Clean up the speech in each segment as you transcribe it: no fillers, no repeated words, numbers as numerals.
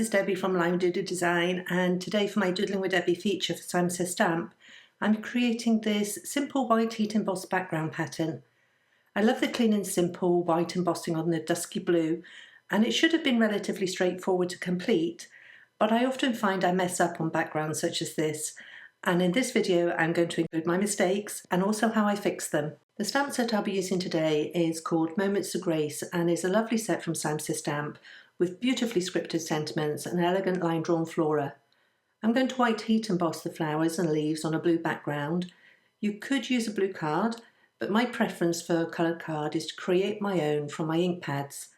is Debbie from Lime Doodle Design, and today for my Doodling with Debbie feature for Simon Says Stamp, I'm creating this simple white heat embossed background pattern. I love the clean and simple white embossing on the dusky blue, and it should have been relatively straightforward to complete, but I often find I mess up on backgrounds such as this, and in this video I'm going to include my mistakes and also how I fix them. The stamp set I'll be using today is called Moments of Grace and is a lovely set from Simon Says Stamp with beautifully scripted sentiments and elegant line drawn flora. I'm going to white heat emboss the flowers and leaves on a blue background. You could use a blue card, but my preference for a coloured card is to create my own from my ink pads.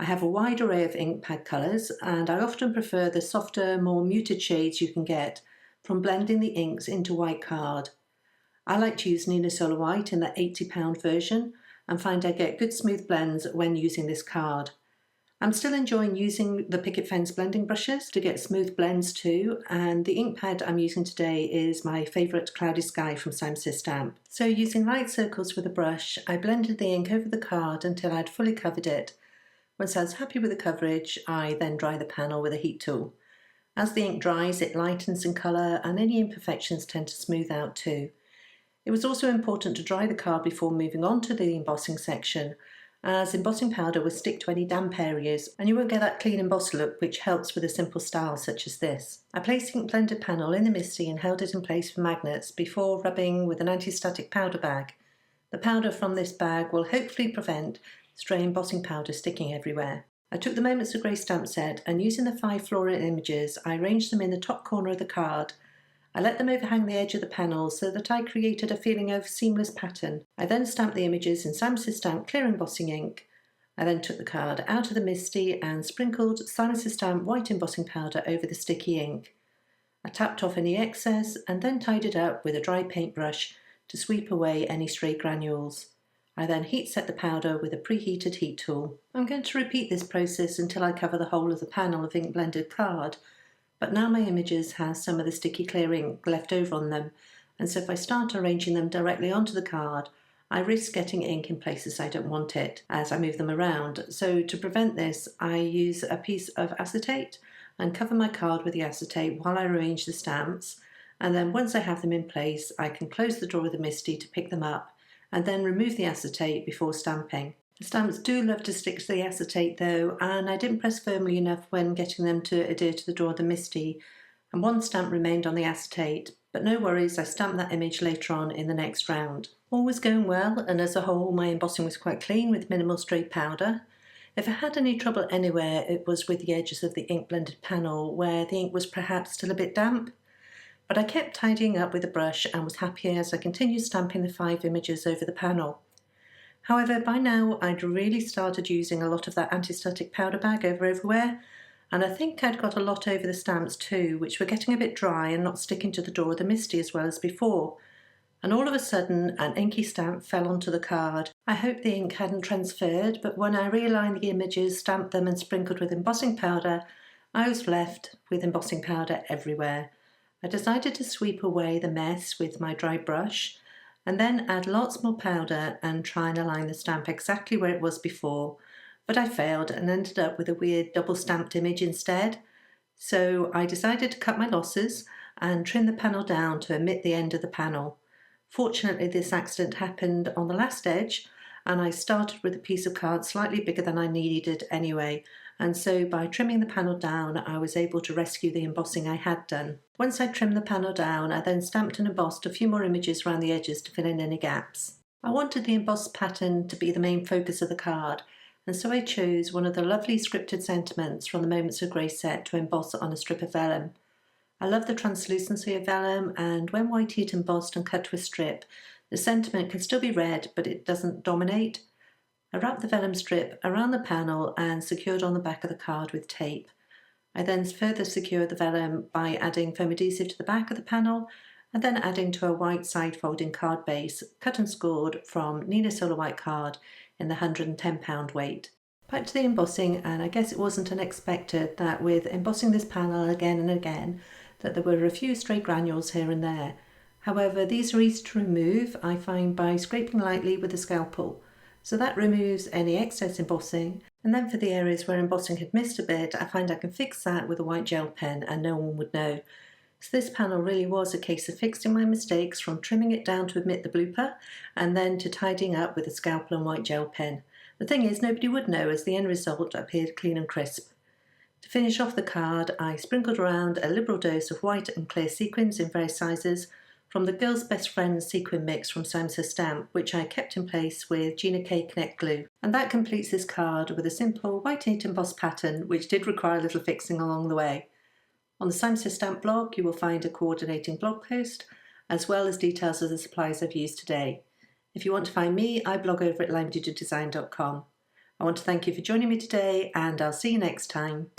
I have a wide array of ink pad colours and I often prefer the softer, more muted shades you can get from blending the inks into white card. I like to use Neenah Solar White in the £80 version and find I get good smooth blends when using this card. I'm still enjoying using the picket fence blending brushes to get smooth blends too, and the ink pad I'm using today is my favourite Cloudy Sky from Simon Says Stamp. So using light circles with a brush, I blended the ink over the card until I'd fully covered it. Once I was happy with the coverage, I then dry the panel with a heat tool. As the ink dries, it lightens in colour and any imperfections tend to smooth out too. It was also important to dry the card before moving on to the embossing section, as embossing powder will stick to any damp areas and you won't get that clean embossed look which helps with a simple style such as this. I placed the ink blended panel in the MISTI and held it in place for magnets before rubbing with an anti-static powder bag. The powder from this bag will hopefully prevent stray embossing powder sticking everywhere. I took the Moments of Grace stamp set and using the 5 floral images I arranged them in the top corner of the card. I let them overhang the edge of the panel so that I created a feeling of seamless pattern. I then stamped the images in Simon Says Stamp clear embossing ink. I then took the card out of the MISTI and sprinkled Simon Says Stamp white embossing powder over the sticky ink. I tapped off any excess and then tied it up with a dry paintbrush to sweep away any stray granules. I then heat set the powder with a preheated heat tool. I'm going to repeat this process until I cover the whole of the panel of ink blended card. But now my images have some of the sticky clear ink left over on them, and so if I start arranging them directly onto the card, I risk getting ink in places I don't want it as I move them around. So to prevent this, I use a piece of acetate and cover my card with the acetate while I arrange the stamps, and then once I have them in place, I can close the drawer of the MISTI to pick them up and then remove the acetate before stamping. The stamps do love to stick to the acetate though, and I didn't press firmly enough when getting them to adhere to the drawer of the MISTI, and one stamp remained on the acetate, but no worries, I stamped that image later on in the next round. All was going well, and as a whole my embossing was quite clean with minimal stray powder. If I had any trouble anywhere, it was with the edges of the ink blended panel where the ink was perhaps still a bit damp. But I kept tidying up with a brush and was happy as I continued stamping the 5 images over the panel. However, by now I'd really started using a lot of that anti-static powder bag everywhere, and I think I'd got a lot over the stamps too, which were getting a bit dry and not sticking to the drawer of the MISTI as well as before. And all of a sudden an inky stamp fell onto the card. I hoped the ink hadn't transferred, but when I realigned the images, stamped them and sprinkled with embossing powder, I was left with embossing powder everywhere. I decided to sweep away the mess with my dry brush, and then add lots more powder and try and align the stamp exactly where it was before, but I failed and ended up with a weird double stamped image instead. So I decided to cut my losses and trim the panel down to omit the end of the panel. Fortunately, this accident happened on the last edge, and I started with a piece of card slightly bigger than I needed anyway, and so by trimming the panel down I was able to rescue the embossing I had done. Once I trimmed the panel down, I then stamped and embossed a few more images around the edges to fill in any gaps. I wanted the embossed pattern to be the main focus of the card, and so I chose one of the lovely scripted sentiments from the Moments of Grace set to emboss on a strip of vellum. I love the translucency of vellum, and when white heat embossed and cut to a strip, the sentiment can still be read but it doesn't dominate. I wrapped the vellum strip around the panel and secured on the back of the card with tape. I then further secured the vellum by adding foam adhesive to the back of the panel and then adding to a white side folding card base cut and scored from Neenah Solar White card in the £110 weight. Back to the embossing, and I guess it wasn't unexpected that with embossing this panel again and again that there were a few stray granules here and there. However, these are easy to remove, I find, by scraping lightly with a scalpel. So that removes any excess embossing, and then for the areas where embossing had missed a bit, I find I can fix that with a white gel pen and no one would know. So this panel really was a case of fixing my mistakes, from trimming it down to admit the blooper and then to tidying up with a scalpel and white gel pen. The thing is, nobody would know as the end result appeared clean and crisp. To finish off the card, I sprinkled around a liberal dose of white and clear sequins in various sizes from the Girls' Best Friends sequin mix from Says Stamp, which I kept in place with Gina K Connect glue. And that completes this card with a simple white heat embossed pattern, which did require a little fixing along the way. On the Says Stamp blog, you will find a coordinating blog post, as well as details of the supplies I've used today. If you want to find me, I blog over at limedigitdesign.com. I want to thank you for joining me today, and I'll see you next time.